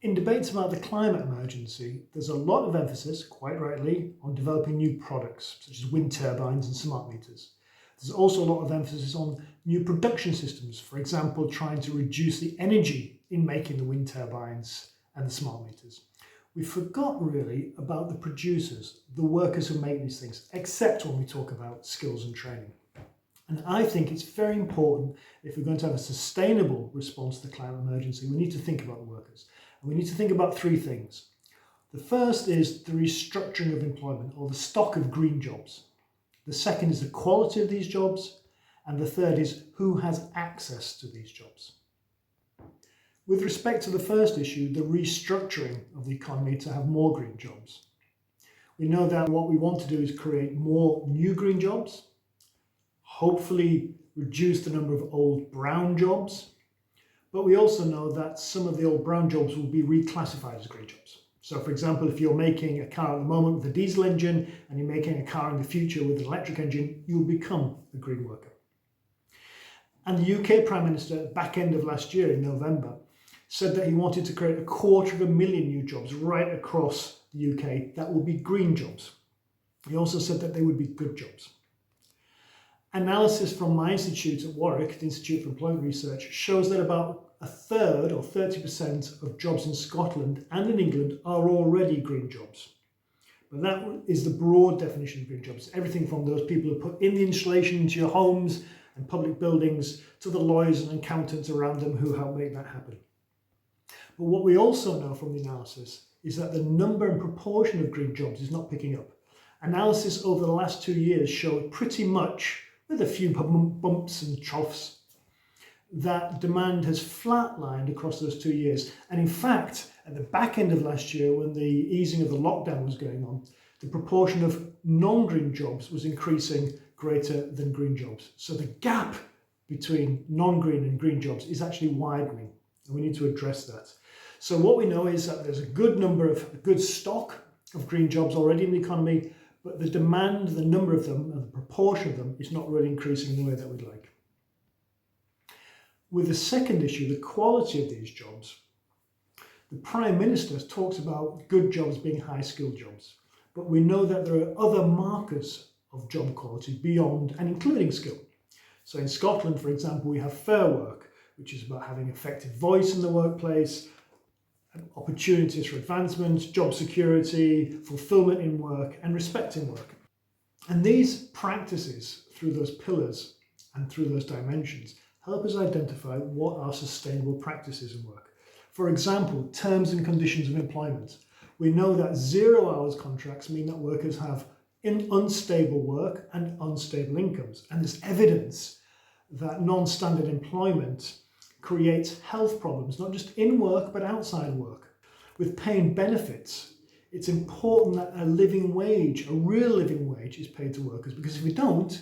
In debates about the climate emergency, there's a lot of emphasis, quite rightly, on developing new products, such as wind turbines and smart meters. There's also a lot of emphasis on new production systems, for example, trying to reduce the energy in making the wind turbines and the smart meters. We forgot really about the producers, the workers who make these things, except when we talk about skills and training. And I think it's very important, if we're going to have a sustainable response to the climate emergency, we need to think about the workers. And we need to think about three things. The first is the restructuring of employment, or the stock of green jobs. The second is the quality of these jobs. And the third is who has access to these jobs. With respect to the first issue, the restructuring of the economy to have more green jobs. We know that what we want to do is create more new green jobs, hopefully reduce the number of old brown jobs, but we also know that some of the old brown jobs will be reclassified as green jobs. So for example, if you're making a car at the moment with a diesel engine and you're making a car in the future with an electric engine, you'll become a green worker. And the UK Prime Minister, back end of last year in November, said that he wanted to create 250,000 new jobs right across the UK that will be green jobs. He also said that they would be good jobs. Analysis from my institute at Warwick, the Institute for Employment Research, shows that about a third or 30% of jobs in Scotland and in England are already green jobs. But that is the broad definition of green jobs. Everything from those people who put in the installation into your homes and public buildings to the lawyers and accountants around them who help make that happen. But what we also know from the analysis is that the number and proportion of green jobs is not picking up. Analysis over the last 2 years showed pretty much, with a few bumps and troughs, that demand has flatlined across those 2 years. And in fact, at the back end of last year, when the easing of the lockdown was going on, the proportion of non-green jobs was increasing greater than green jobs. So the gap between non-green and green jobs is actually widening, and we need to address that. So what we know is that there's a good stock of green jobs already in the economy, but the demand, the number of them, and the proportion of them is not really increasing in the way that we'd like. With the second issue, the quality of these jobs, the Prime Minister talks about good jobs being high-skilled jobs, but we know that there are other markers of job quality beyond and including skill. So in Scotland, for example, we have fair work, which is about having effective voice in the workplace, opportunities for advancement, job security, fulfillment in work, and respect in work. And these practices, through those pillars and through those dimensions, help us identify what are sustainable practices in work. For example, terms and conditions of employment. We know that 0 hours contracts mean that workers have unstable work and unstable incomes. And there's evidence that non-standard employment creates health problems, not just in work, but outside work. With paying benefits, it's important that a living wage, a real living wage, is paid to workers, because if we don't,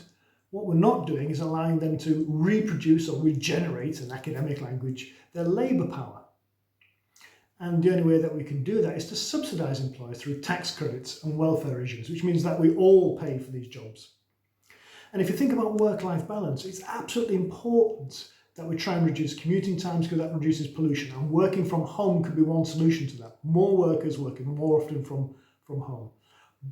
what we're not doing is allowing them to reproduce or regenerate, in academic language, their labour power. And the only way that we can do that is to subsidise employers through tax credits and welfare regimes, which means that we all pay for these jobs. And if you think about work-life balance, it's absolutely important that we try and reduce commuting times, because that reduces pollution. And working from home could be one solution to that. More workers working more often from home.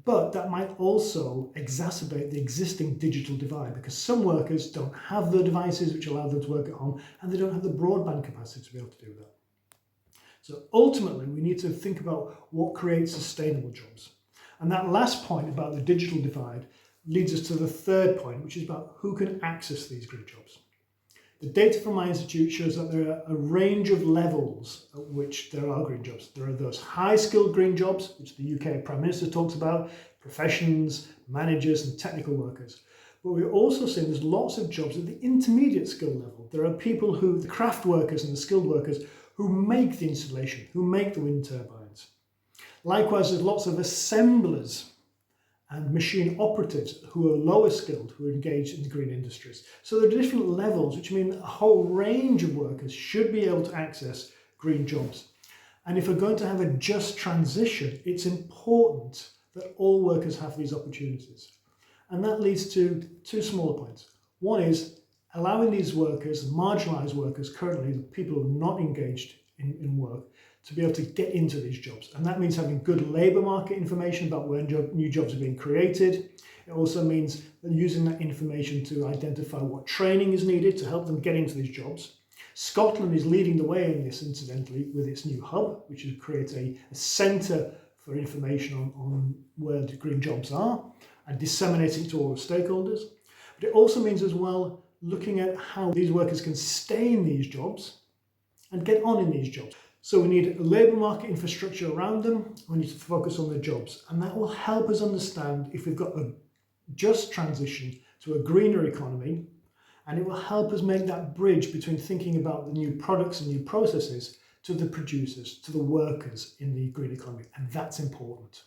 But that might also exacerbate the existing digital divide, because some workers don't have the devices which allow them to work at home, and they don't have the broadband capacity to be able to do that. So ultimately, we need to think about what creates sustainable jobs. And that last point about the digital divide leads us to the third point, which is about who can access these green jobs. The data from my institute shows that there are a range of levels at which there are green jobs. There are those high-skilled green jobs, which the UK Prime Minister talks about, professions, managers and technical workers. But we're also seeing there's lots of jobs at the intermediate skill level. There are people the craft workers and the skilled workers, who make the installation, who make the wind turbines. Likewise, there's lots of assemblers and machine operatives who are lower skilled, who are engaged in the green industries. So there are different levels, which mean that a whole range of workers should be able to access green jobs. And if we're going to have a just transition, it's important that all workers have these opportunities. And that leads to two smaller points. One is allowing these workers, marginalised workers currently, the people who are not engaged in work to be able to get into these jobs. And that means having good labour market information about where new jobs are being created. It also means using that information to identify what training is needed to help them get into these jobs. Scotland is leading the way in this, incidentally, with its new hub, which is create a centre for information on where the green jobs are and disseminating to all the stakeholders. But it also means as well looking at how these workers can stay in these jobs and get on in these jobs. So we need a labour market infrastructure around them. We need to focus on their jobs, and that will help us understand if we've got a just transition to a greener economy, and it will help us make that bridge between thinking about the new products and new processes to the producers, to the workers in the green economy, and that's important.